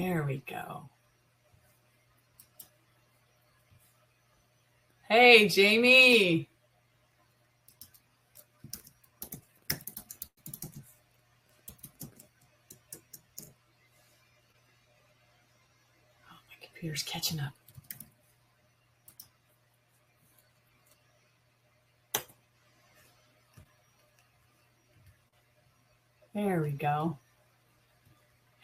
There we go. Hey, Jamie. Oh, my computer's catching up. There we go.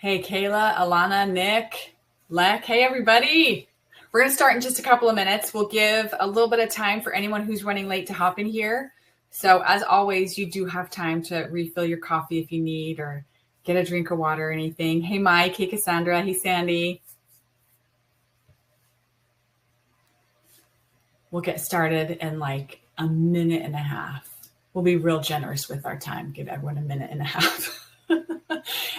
Hey, Kayla, Alana, Nick, Lek. Hey, everybody. We're going to start in just a couple of minutes. We'll give a little bit of time for anyone who's running late to hop in here. So as always, you do have time to refill your coffee if you need or get a drink of water or anything. Hey, Mike. Hey, Cassandra. Hey, Sandy. We'll get started in like a minute and a half. We'll be real generous with our time. Give everyone a minute and a half.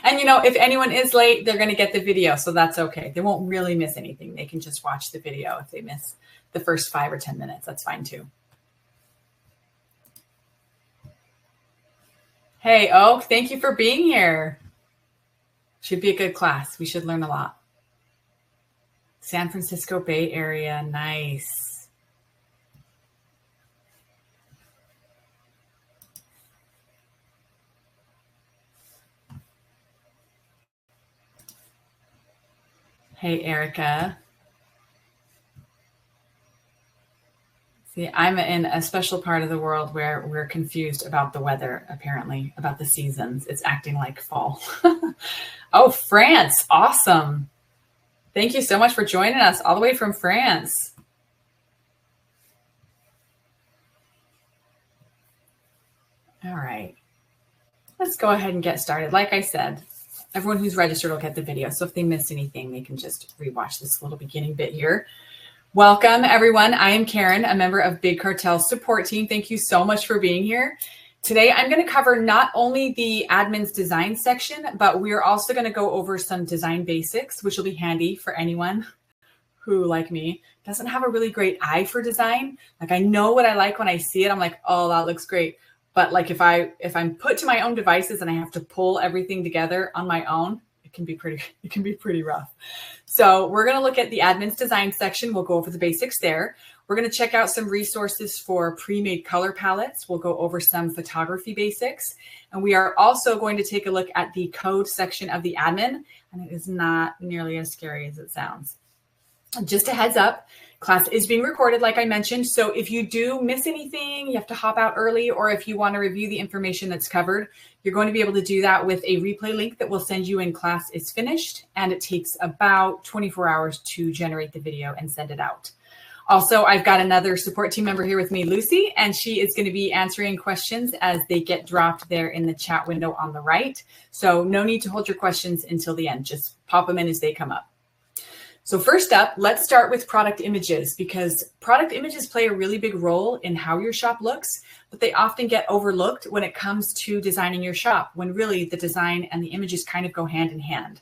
And, you know, if anyone is late, they're going to get the video. So that's okay. They won't really miss anything. They can just watch the video. If they miss the first 5 or 10 minutes, that's fine too. Hey, Oak, thank you for being here. Should be a good class. We should learn a lot. San Francisco Bay Area. Nice. Hey, Erica. See, I'm in a special part of the world where we're confused about the weather, apparently, about the seasons. It's acting like fall. Oh, France. Awesome. Thank you so much for joining us all the way from France. All right. Let's go ahead and get started. Like I said, everyone who's registered will get the video. So if they miss anything, they can just rewatch this little beginning bit here. Welcome, everyone. I am Karen, a member of Big Cartel support team. Thank you so much for being here. Today, I'm going to cover not only the admin's design section, but we are also going to go over some design basics, which will be handy for anyone who, like me, doesn't have a really great eye for design. Like, I know what I like when I see it. I'm like, oh, that looks great. But like if I'm put to my own devices and I have to pull everything together on my own, it can be pretty rough. So we're going to look at the admin's design section. We'll go over the basics there. We're going to check out some resources for pre-made color palettes. We'll go over some photography basics. And we are also going to take a look at the code section of the admin. And it is not nearly as scary as it sounds. Just a heads up, class is being recorded, like I mentioned. So if you do miss anything, you have to hop out early, or if you want to review the information that's covered, you're going to be able to do that with a replay link that we'll send you when class is finished. And it takes about 24 hours to generate the video and send it out. Also, I've got another support team member here with me, Lucy, and she is going to be answering questions as they get dropped there in the chat window on the right. So no need to hold your questions until the end. Just pop them in as they come up. So first up, let's start with product images, because product images play a really big role in how your shop looks, but they often get overlooked when it comes to designing your shop, when really the design and the images kind of go hand in hand.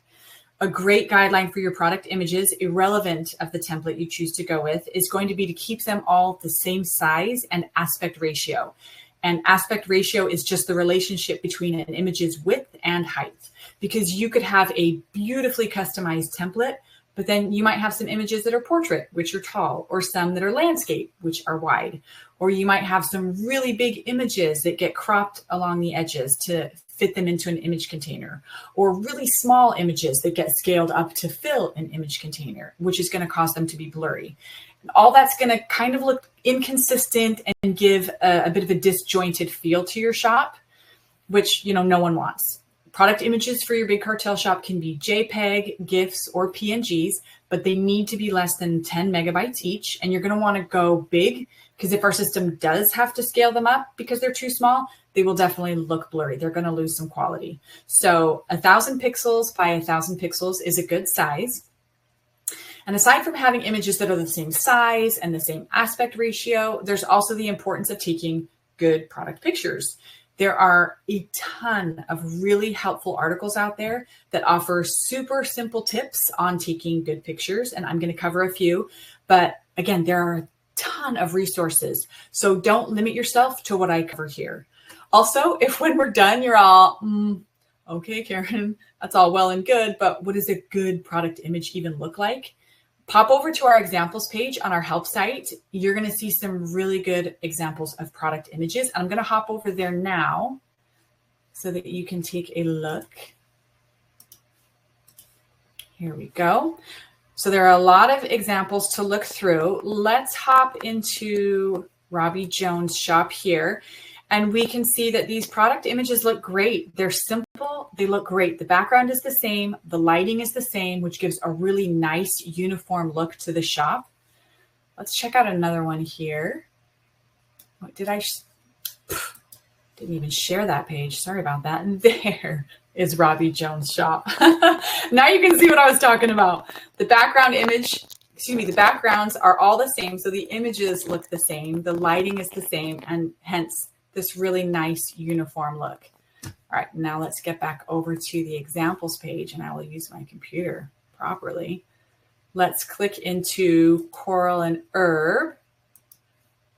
A great guideline for your product images, irrelevant of the template you choose to go with, is going to be to keep them all the same size and aspect ratio. And aspect ratio is just the relationship between an image's width and height, because you could have a beautifully customized template, but then you might have some images that are portrait, which are tall, or some that are landscape, which are wide. Or you might have some really big images that get cropped along the edges to fit them into an image container, or really small images that get scaled up to fill an image container, which is going to cause them to be blurry. And all that's going to kind of look inconsistent and give a bit of a disjointed feel to your shop, which, you know, no one wants. Product images for your Big Cartel shop can be JPEG, GIFs, or PNGs, but they need to be less than 10 megabytes each. And you're going to want to go big, because if our system does have to scale them up because they're too small, they will definitely look blurry. They're going to lose some quality. So 1,000 pixels by 1,000 pixels is a good size. And aside from having images that are the same size and the same aspect ratio, there's also the importance of taking good product pictures. There are a ton of really helpful articles out there that offer super simple tips on taking good pictures, and I'm going to cover a few. But again, there are a ton of resources, so don't limit yourself to what I cover here. Also, if when we're done, you're all, Okay, Karen, that's all well and good, but what does a good product image even look like? Pop over to our examples page on our help site. You're going to see some really good examples of product images. I'm going to hop over there now so that you can take a look. Here we go. So there are a lot of examples to look through. Let's hop into Robbie Jones' shop here. And we can see that these product images look great. They're simple. They look great. The background is the same. The lighting is the same, which gives a really nice uniform look to the shop. Let's check out another one here. What did I? Didn't even share that page. Sorry about that. And there is Robbie Jones' shop. Now you can see what I was talking about. The background image, the backgrounds are all the same. So the images look the same. The lighting is the same, and hence this really nice uniform look. All right, now let's get back over to the examples page, and I will use my computer properly. Let's click into Coral and Herb.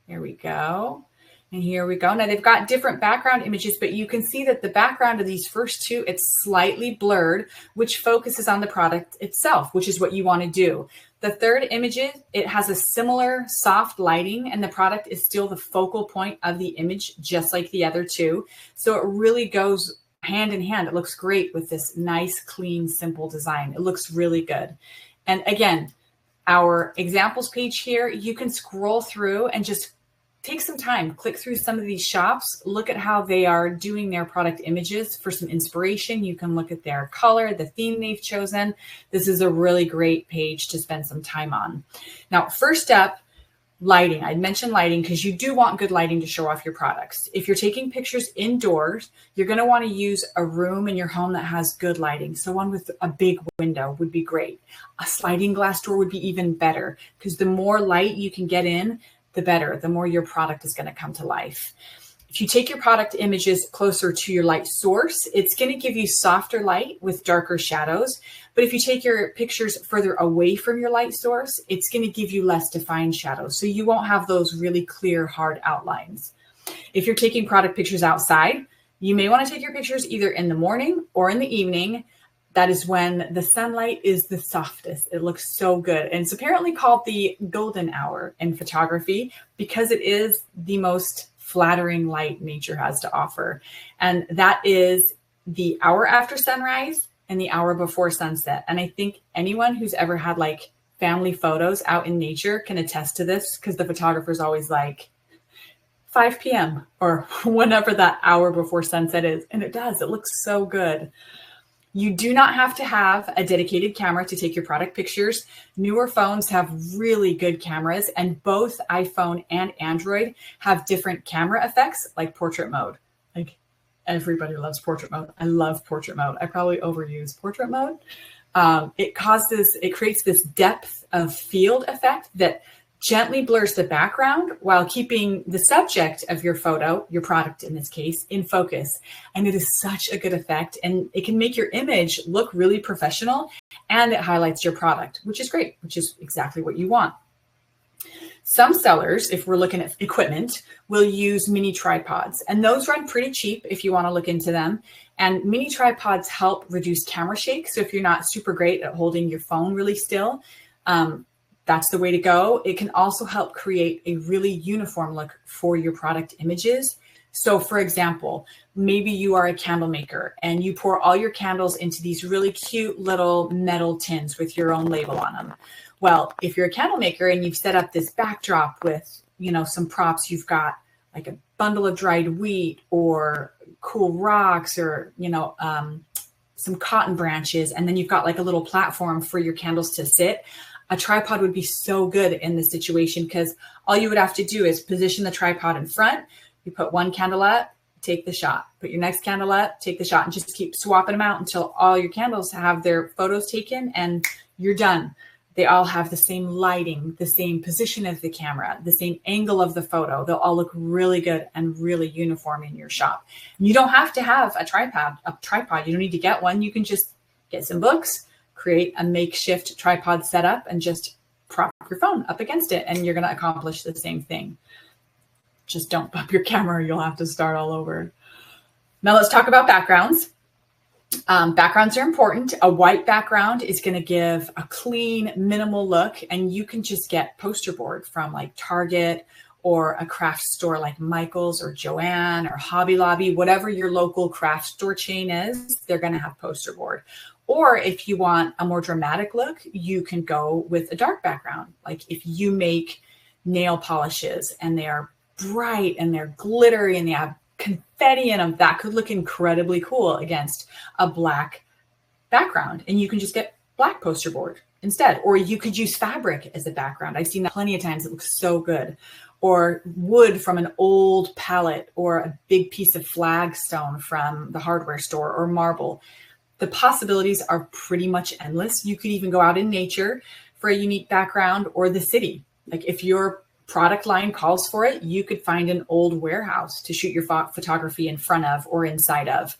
Here we go. And here we go. Now they've got different background images, but you can see that the background of these first two, it's slightly blurred, which focuses on the product itself, which is what you want to do. The third image, it has a similar soft lighting, and the product is still the focal point of the image, just like the other two. So it really goes hand in hand. It looks great with this nice, clean, simple design. It looks really good. And again, our examples page here, you can scroll through and just take some time, click through some of these shops, look at how they are doing their product images for some inspiration. You can look at their color, the theme they've chosen. This is a really great page to spend some time on. Now, first up, lighting. I'd mentioned lighting because you do want good lighting to show off your products. If you're taking pictures indoors, you're going to want to use a room in your home that has good lighting. So one with a big window would be great. A sliding glass door would be even better because the more light you can get in, the better, the more your product is going to come to life. If you take your product images closer to your light source, it's going to give you softer light with darker shadows. But if you take your pictures further away from your light source, it's going to give you less defined shadows. So you won't have those really clear, hard outlines. If you're taking product pictures outside, you may want to take your pictures either in the morning or in the evening. That is when the sunlight is the softest. It looks so good. And it's apparently called the golden hour in photography because it is the most flattering light nature has to offer. And that is the hour after sunrise and the hour before sunset. And I think anyone who's ever had like family photos out in nature can attest to this because the photographer's always like 5 p.m. or whenever that hour before sunset is. And it does. It looks so good. You do not have to have a dedicated camera to take your product pictures. Newer phones have really good cameras, and both iPhone and Android have different camera effects like portrait mode. Like everybody loves portrait mode. I love portrait mode. I probably overuse portrait mode. It creates this depth of field effect that gently blurs the background while keeping the subject of your photo, your product in this case, in focus. And it is such a good effect, and it can make your image look really professional, and it highlights your product, which is great, which is exactly what you want. Some sellers, if we're looking at equipment, will use mini tripods, and those run pretty cheap if you want to look into them. And mini tripods help reduce camera shake. So if you're not super great at holding your phone really still, that's the way to go. It can also help create a really uniform look for your product images. So for example, maybe you are a candle maker and you pour all your candles into these really cute little metal tins with your own label on them. Well, if you're a candle maker and you've set up this backdrop with, some props, you've got like a bundle of dried wheat or cool rocks or, some cotton branches, and then you've got like a little platform for your candles to sit. A tripod would be so good in this situation because all you would have to do is position the tripod in front. You put one candle up, take the shot. Put your next candle up, take the shot, and just keep swapping them out until all your candles have their photos taken and you're done. They all have the same lighting, the same position of the camera, the same angle of the photo. They'll all look really good and really uniform in your shop. You don't have to have a tripod. You don't need to get one. You can just get some books, create a makeshift tripod setup, and just prop your phone up against it, and you're going to accomplish the same thing. Just don't bump your camera. You'll have to start all over. Now let's talk about backgrounds. Backgrounds are important. A white background is going to give a clean, minimal look, and you can just get poster board from like Target or a craft store like Michael's or Joann or Hobby Lobby, whatever your local craft store chain is, they're going to have poster board. Or if you want a more dramatic look, you can go with a dark background. Like if you make nail polishes and they are bright and they're glittery and they have confetti in them, that could look incredibly cool against a black background. And you can just get black poster board instead. Or you could use fabric as a background. I've seen that plenty of times. It looks so good. Or wood from an old pallet, or a big piece of flagstone from the hardware store, or marble. The possibilities are pretty much endless. You could even go out in nature for a unique background, or the city. Like if your product line calls for it, you could find an old warehouse to shoot your photography in front of or inside of.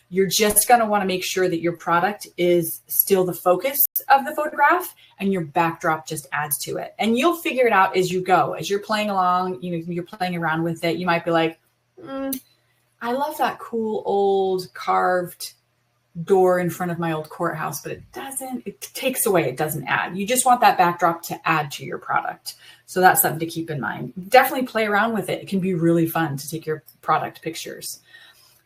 You're just going to want to make sure that your product is still the focus of the photograph and your backdrop just adds to it. And you'll figure it out as you go. As you're playing along, you're playing around with it. You might be like, I love that cool old carved door in front of my old courthouse, but it takes away, it doesn't add. You just want that backdrop to add to your product. So that's something to keep in mind. Definitely play around with it. It can be really fun to take your product pictures.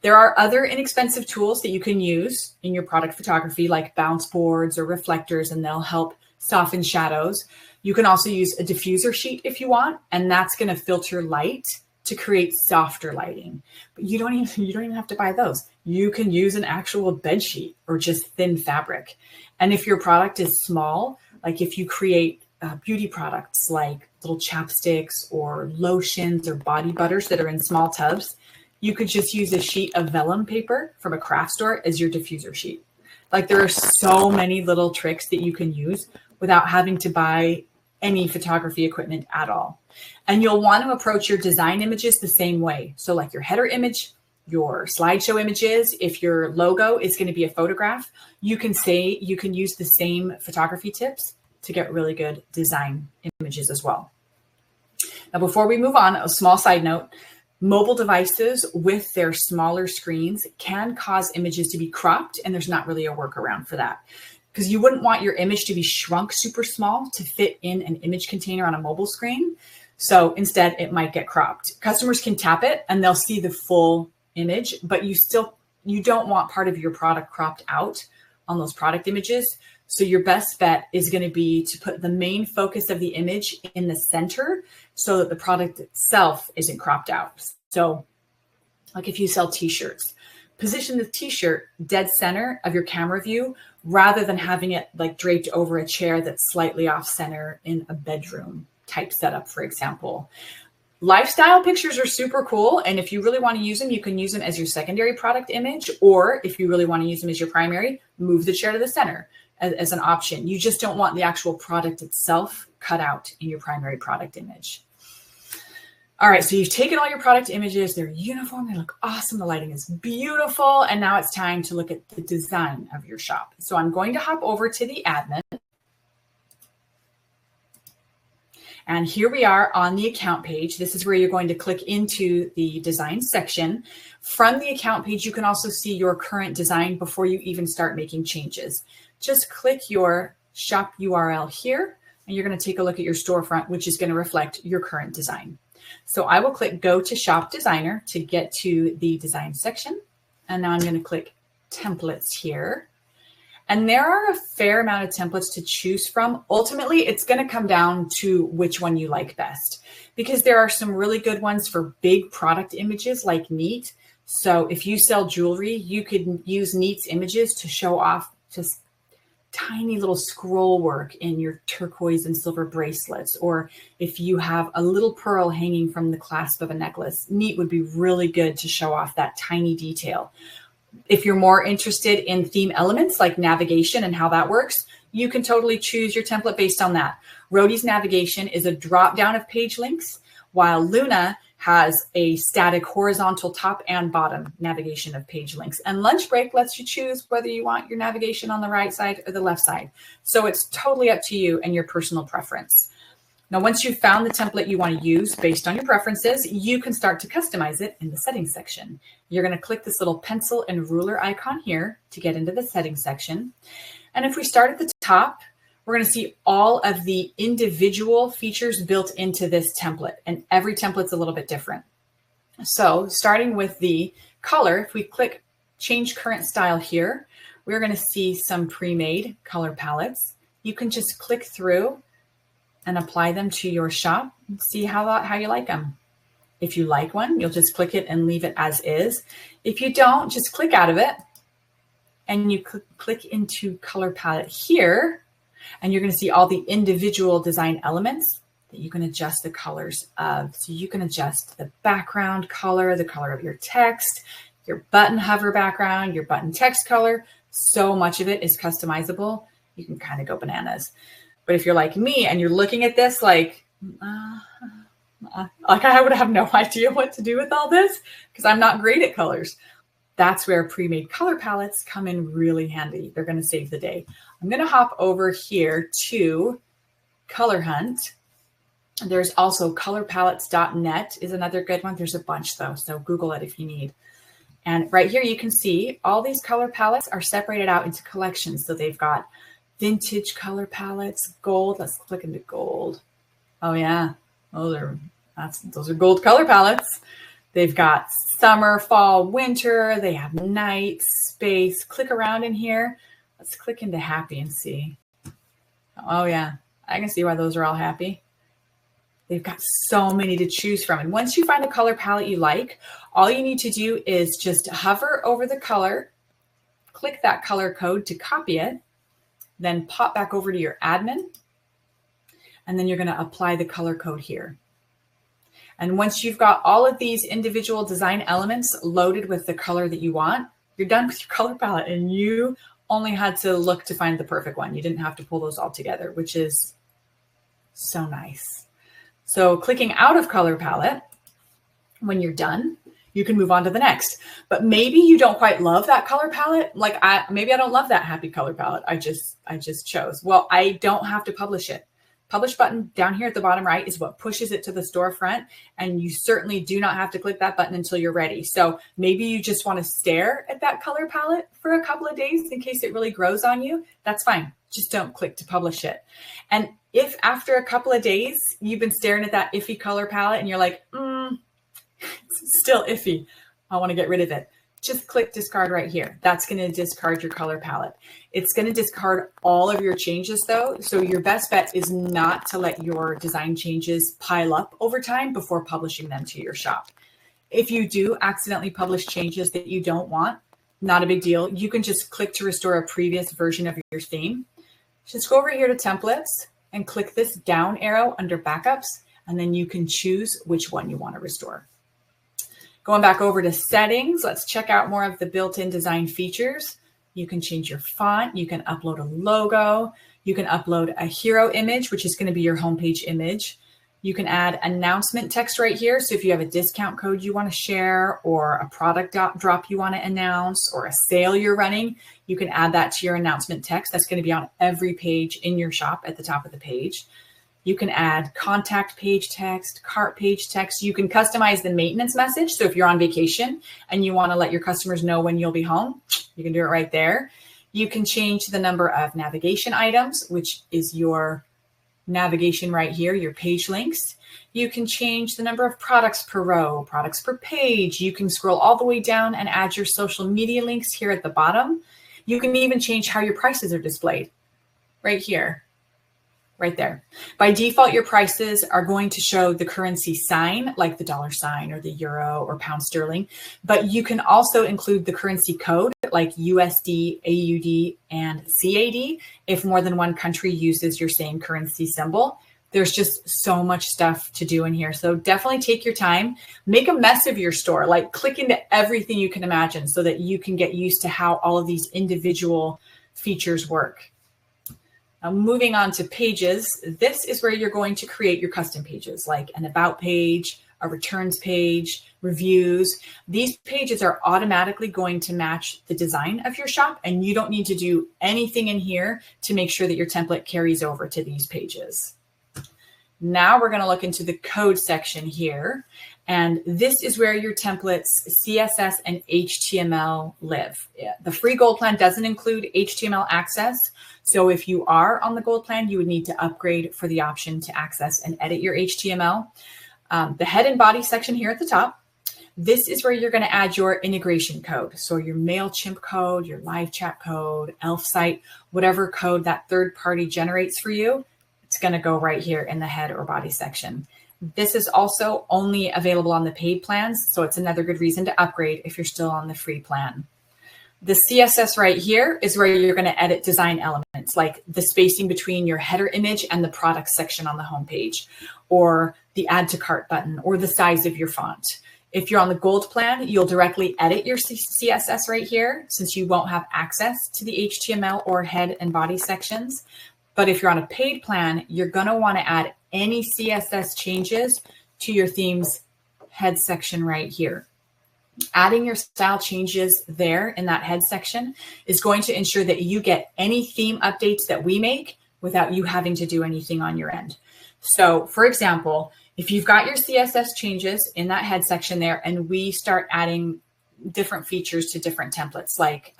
There are other inexpensive tools that you can use in your product photography, like bounce boards or reflectors, and they'll help soften shadows. You can also use a diffuser sheet if you want, and that's going to filter light to create softer lighting. But you don't even have to buy those. You can use an actual bed sheet or just thin fabric. And if your product is small, like if you create beauty products like little chapsticks or lotions or body butters that are in small tubs, you could just use a sheet of vellum paper from a craft store as your diffuser sheet. Like there are so many little tricks that you can use without having to buy any photography equipment at all. And you'll want to approach your design images the same way. So like your header image, your slideshow images, if your logo is going to be a photograph, you can use the same photography tips to get really good design images as well. Now, before we move on, a small side note, mobile devices with their smaller screens can cause images to be cropped, and there's not really a workaround for that. Because you wouldn't want your image to be shrunk super small to fit in an image container on a mobile screen. So instead, it might get cropped. Customers can tap it and they'll see the full image, but you don't want part of your product cropped out on those product images. So your best bet is going to be to put the main focus of the image in the center so that the product itself isn't cropped out. So like if you sell t-shirts, position the t-shirt dead center of your camera view rather than having it like draped over a chair that's slightly off center in a bedroom type setup, for example. Lifestyle pictures are super cool. And if you really want to use them, you can use them as your secondary product image. Or if you really want to use them as your primary, move the chair to the center as an option. You just don't want the actual product itself cut out in your primary product image. All right, so you've taken all your product images. They're uniform. They look awesome. The lighting is beautiful. And now it's time to look at the design of your shop. So I'm going to hop over to the admin. And here we are on the account page. This is where you're going to click into the design section. From the account page, you can also see your current design before you even start making changes. Just click your shop URL here, and you're going to take a look at your storefront, which is going to reflect your current design. So I will click Go to Shop Designer to get to the design section. And now I'm going to click Templates here. And there are a fair amount of templates to choose from. Ultimately, it's going to come down to which one you like best, because there are some really good ones for big product images like Neat. So if you sell jewelry, you could use Neat's images to show off just tiny little scroll work in your turquoise and silver bracelets. Or if you have a little pearl hanging from the clasp of a necklace, Neat would be really good to show off that tiny detail. If you're more interested in theme elements like navigation and how that works, you can totally choose your template based on that. Roadie's navigation is a drop down of page links, while Luna has a static horizontal top and bottom navigation of page links. And Lunch Break lets you choose whether you want your navigation on the right side or the left side. So it's totally up to you and your personal preference. Now, once you've found the template you want to use based on your preferences, you can start to customize it in the settings section. You're going to click this little pencil and ruler icon here to get into the settings section. And if we start at the top, we're going to see all of the individual features built into this template, and every template's a little bit different. So starting with the color, if we click change current style here, we're going to see some pre-made color palettes. You can just click through and apply them to your shop and see how you like them. If you like one, you'll just click it and leave it as is. If you don't, just click out of it and you click into color palette here, and you're going to see all the individual design elements that you can adjust the colors of. So you can adjust the background color, the color of your text, your button hover background, your button text color. So much of it is customizable. You can kind of go bananas. But if you're like me and you're looking at this like I would have no idea what to do with all this because I'm not great at colors. That's where pre-made color palettes come in really handy. They're going to save the day. I'm going to hop over here to Color Hunt. There's also colorpalettes.net is another good one. There's a bunch though, so Google it if you need. And right here you can see all these color palettes are separated out into collections. So they've got vintage color palettes, gold. Let's click into gold. Oh yeah, those are gold color palettes. They've got summer, fall, winter. They have night, space. Click around in here. Let's click into happy and see. Oh yeah, I can see why those are all happy. They've got so many to choose from. And once you find a color palette you like, all you need to do is just hover over the color, click that color code to copy it, then pop back over to your admin, and then you're going to apply the color code here. And once you've got all of these individual design elements loaded with the color that you want, you're done with your color palette, and you only had to look to find the perfect one. You didn't have to pull those all together, which is so nice. So clicking out of color palette, when you're done, you can move on to the next. But maybe you don't quite love that color palette. Like maybe I don't love that happy color palette I just chose. Well, I don't have to publish it. Publish button down here at the bottom right is what pushes it to the storefront. And you certainly do not have to click that button until you're ready. So maybe you just want to stare at that color palette for a couple of days in case it really grows on you. That's fine. Just don't click to publish it. And if after a couple of days, you've been staring at that iffy color palette and you're like, it's still iffy, I want to get rid of it. Just click discard right here. That's going to discard your color palette. It's going to discard all of your changes though. So your best bet is not to let your design changes pile up over time before publishing them to your shop. If you do accidentally publish changes that you don't want, not a big deal. You can just click to restore a previous version of your theme. Just go over here to templates and click this down arrow under backups, and then you can choose which one you want to restore. Going back over to settings, let's check out more of the built-in design features. You can change your font. You can upload a logo. You can upload a hero image, which is going to be your homepage image. You can add announcement text right here. So if you have a discount code you want to share or a product drop you want to announce or a sale you're running, you can add that to your announcement text. That's going to be on every page in your shop at the top of the page. You can add contact page text, cart page text. You can customize the maintenance message. So if you're on vacation and you want to let your customers know when you'll be home, you can do it right there. You can change the number of navigation items, which is your navigation right here, your page links. You can change the number of products per row, products per page. You can scroll all the way down and add your social media links here at the bottom. You can even change how your prices are displayed right here, right there. By default, your prices are going to show the currency sign, like the $sign or the euro or pound sterling, but you can also include the currency code like USD, AUD, and CAD if more than one country uses your same currency symbol. There's just so much stuff to do in here. So definitely take your time, make a mess of your store, like click into everything you can imagine so that you can get used to how all of these individual features work. Now, moving on to pages, this is where you're going to create your custom pages, like an about page, a returns page, reviews. These pages are automatically going to match the design of your shop, and you don't need to do anything in here to make sure that your template carries over to these pages. Now we're going to look into the code section here. And this is where your templates, CSS and HTML live. The free gold plan doesn't include HTML access. So if you are on the gold plan, you would need to upgrade for the option to access and edit your HTML. The head and body section here at the top, this is where you're going to add your integration code. So your MailChimp code, your live chat code, Elf site, whatever code that third party generates for you, it's going to go right here in the head or body section. This is also only available on the paid plans, so it's another good reason to upgrade if you're still on the free plan. The CSS right here is where you're going to edit design elements, like the spacing between your header image and the product section on the homepage, or the add to cart button, or the size of your font. If you're on the gold plan, you'll directly edit your CSS right here, since you won't have access to the HTML or head and body sections. But if you're on a paid plan, you're going to want to add any CSS changes to your theme's head section right here. Adding your style changes there in that head section is going to ensure that you get any theme updates that we make without you having to do anything on your end. So for example, if you've got your CSS changes in that head section there and we start adding different features to different templates, like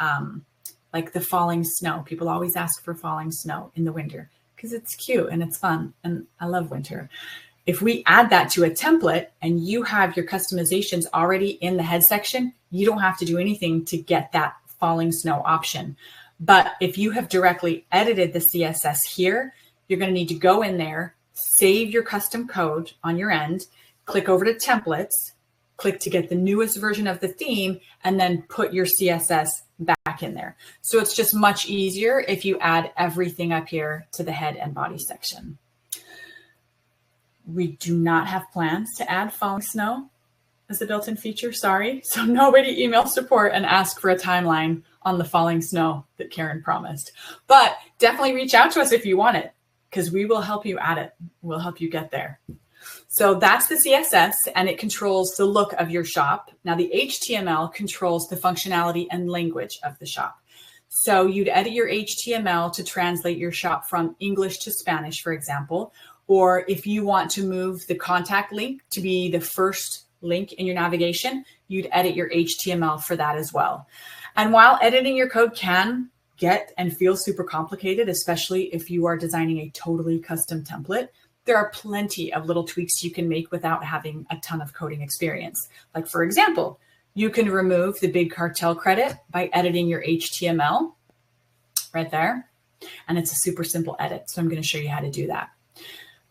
the falling snow. People always ask for falling snow in the winter because it's cute and it's fun and I love winter. If we add that to a template and you have your customizations already in the head section, you don't have to do anything to get that falling snow option. But if you have directly edited the CSS here, you're going to need to go in there, save your custom code on your end, click over to templates, click to get the newest version of the theme, and then put your CSS back in there. So it's just much easier if you add everything up here to the head and body section. We do not have plans to add falling snow as a built-in feature, sorry. So nobody email support and ask for a timeline on the falling snow that Karen promised. But definitely reach out to us if you want it, because we will help you add it. We'll help you get there. So that's the CSS, and it controls the look of your shop. Now the HTML controls the functionality and language of the shop. So you'd edit your HTML to translate your shop from English to Spanish, for example, or if you want to move the contact link to be the first link in your navigation, you'd edit your HTML for that as well. And while editing your code can get and feel super complicated, especially if you are designing a totally custom template, there are plenty of little tweaks you can make without having a ton of coding experience. Like for example, you can remove the Big Cartel credit by editing your HTML right there. And it's a super simple edit. So I'm going to show you how to do that.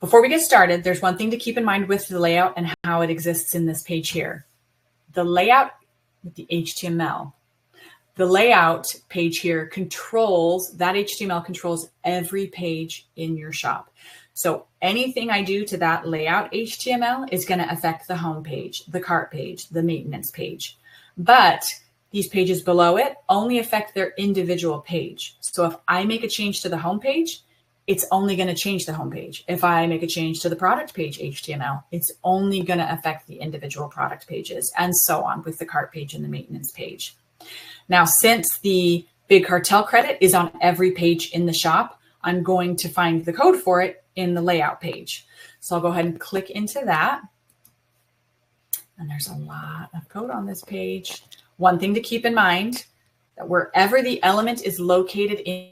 Before we get started, there's one thing to keep in mind with the layout and how it exists in this page here. The layout with the HTML. The layout page here controls, that HTML controls every page in your shop. So anything I do to that layout HTML is going to affect the home page, the cart page, the maintenance page. But these pages below it only affect their individual page. So if I make a change to the home page, it's only going to change the home page. If I make a change to the product page HTML, it's only going to affect the individual product pages, and so on with the cart page and the maintenance page. Now, since the Big Cartel credit is on every page in the shop, I'm going to find the code for it in the layout page. So I'll go ahead and click into that. And there's a lot of code on this page. One thing to keep in mind, that wherever the element is located in,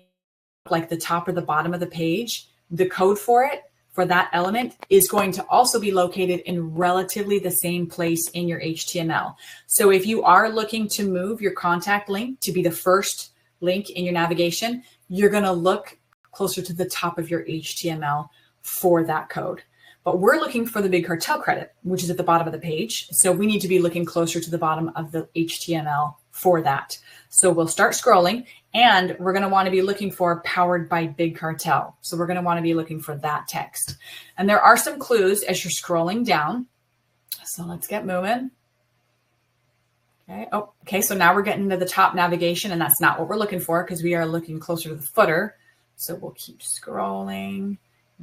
like the top or the bottom of the page, the code for it, for that element, is going to also be located in relatively the same place in your HTML. So if you are looking to move your contact link to be the first link in your navigation, you're going to look closer to the top of your HTML for that code. But we're looking for the Big Cartel credit, which is at the bottom of the page. So we need to be looking closer to the bottom of the HTML for that. So we'll start scrolling, and we're going to want to be looking for powered by Big Cartel. So we're going to want to be looking for that text. And there are some clues as you're scrolling down. So let's get moving. Okay. Oh, okay. So now we're getting to the top navigation, and that's not what we're looking for because we are looking closer to the footer. So we'll keep scrolling.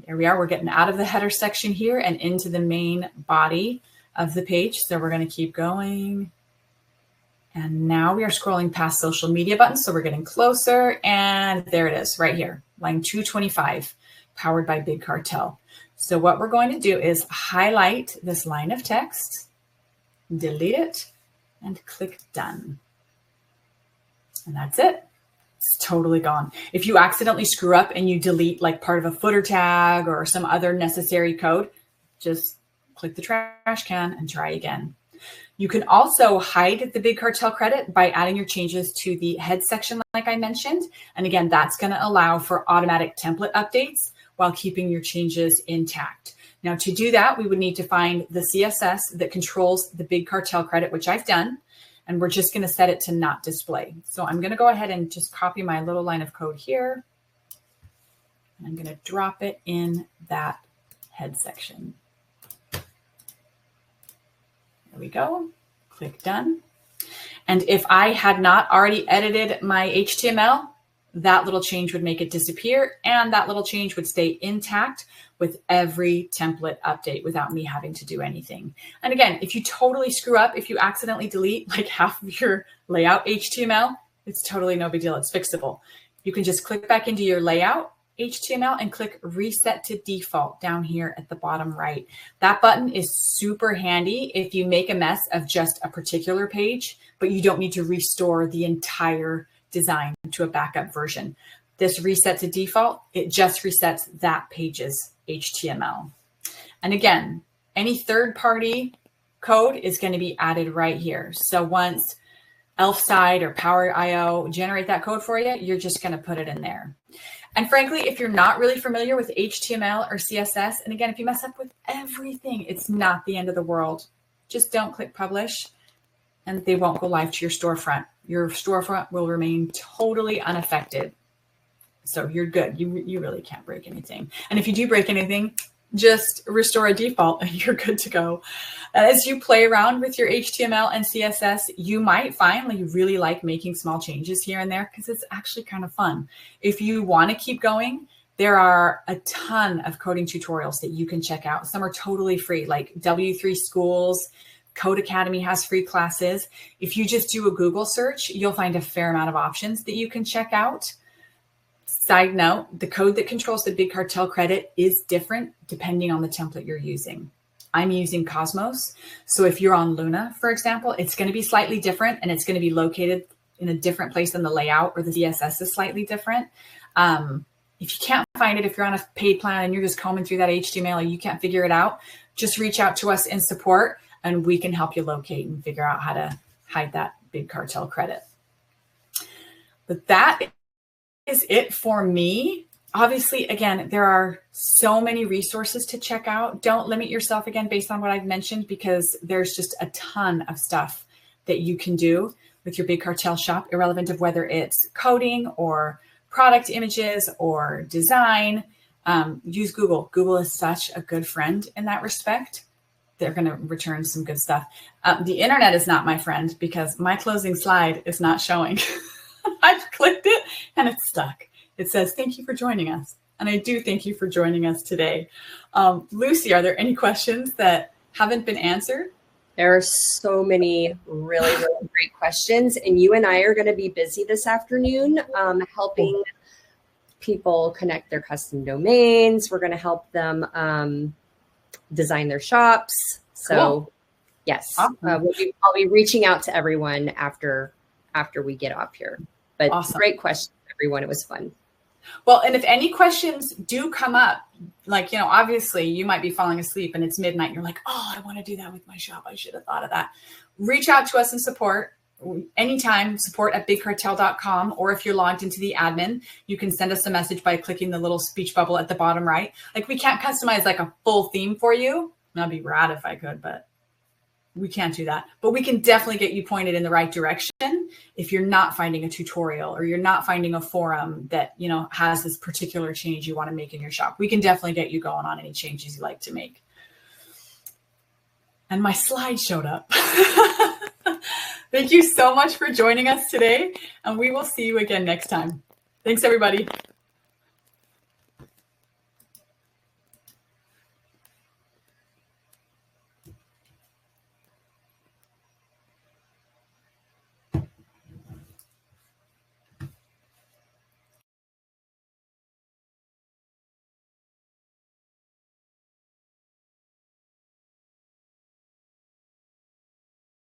There we are. We're getting out of the header section here and into the main body of the page. So we're going to keep going. And now we are scrolling past social media buttons. So we're getting closer, and there it is right here. Line 225, powered by Big Cartel. So what we're going to do is highlight this line of text, delete it, and click done. And that's it. It's totally gone. If you accidentally screw up and you delete like part of a footer tag or some other necessary code, just click the trash can and try again. You can also hide the Big Cartel credit by adding your changes to the head section, like I mentioned. And again, that's going to allow for automatic template updates while keeping your changes intact. Now, to do that, we would need to find the CSS that controls the Big Cartel credit, which I've done. And we're just going to set it to not display. So I'm going to go ahead and just copy my little line of code here. And I'm going to drop it in that head section. There we go. Click done. And if I had not already edited my HTML, that little change would make it disappear, and that little change would stay intact with every template update without me having to do anything. And again, if you totally screw up, if you accidentally delete like half of your layout HTML, it's totally no big deal. It's fixable. You can just click back into your layout HTML and click reset to default down here at the bottom right. That button is super handy if you make a mess of just a particular page, but you don't need to restore the entire design to a backup version. This reset to default, it just resets that page's HTML. And again, any third-party code is going to be added right here. So once ElfSide or Power.io generate that code for you, you're just going to put it in there. And frankly, if you're not really familiar with HTML or CSS, and again, if you mess up with everything, it's not the end of the world. Just don't click publish and they won't go live to your storefront. Your storefront will remain totally unaffected. So you're good. You really can't break anything. And if you do break anything, just restore a default and you're good to go. As you play around with your HTML and CSS, you might find like you really like making small changes here and there because it's actually kind of fun. If you want to keep going, there are a ton of coding tutorials that you can check out. Some are totally free, like W3 Schools, Code Academy has free classes. If you just do a Google search, you'll find a fair amount of options that you can check out. Side note, the code that controls the Big Cartel credit is different depending on the template you're using. I'm using Cosmos. So if you're on Luna, for example, it's going to be slightly different and it's going to be located in a different place than the layout, or the CSS is slightly different. If you can't find it, if you're on a paid plan and you're just combing through that HTML and you can't figure it out, just reach out to us in support and we can help you locate and figure out how to hide that Big Cartel credit. But that is it for me. Obviously, again, there are so many resources to check out. Don't limit yourself again based on what I've mentioned, because there's just a ton of stuff that you can do with your Big Cartel shop, irrelevant of whether it's coding or product images or design. Use Google. Google is such a good friend in that respect. They're going to return some good stuff. The internet is not my friend because my closing slide is not showing. I've clicked it and it's stuck. It says, thank you for joining us. And I do thank you for joining us today. Lucy, are there any questions that haven't been answered? There are so many really, really great questions. And you and I are going to be busy this afternoon helping people connect their custom domains. We're going to help them design their shops. So cool. Yes, awesome. I'll be reaching out to everyone after we get off here. But awesome. Great question, everyone. It was fun. Well, and if any questions do come up, like, obviously you might be falling asleep and it's midnight. And you're like, oh, I want to do that with my shop. I should have thought of that. Reach out to us in support anytime, support@bigcartel.com. Or if you're logged into the admin, you can send us a message by clicking the little speech bubble at the bottom right. Like, we can't customize like a full theme for you. That'd be rad if I could, but we can't do that. But we can definitely get you pointed in the right direction if you're not finding a tutorial or you're not finding a forum that, has this particular change you want to make in your shop. We can definitely get you going on any changes you like to make. And my slide showed up. Thank you so much for joining us today, and we will see you again next time. Thanks, everybody.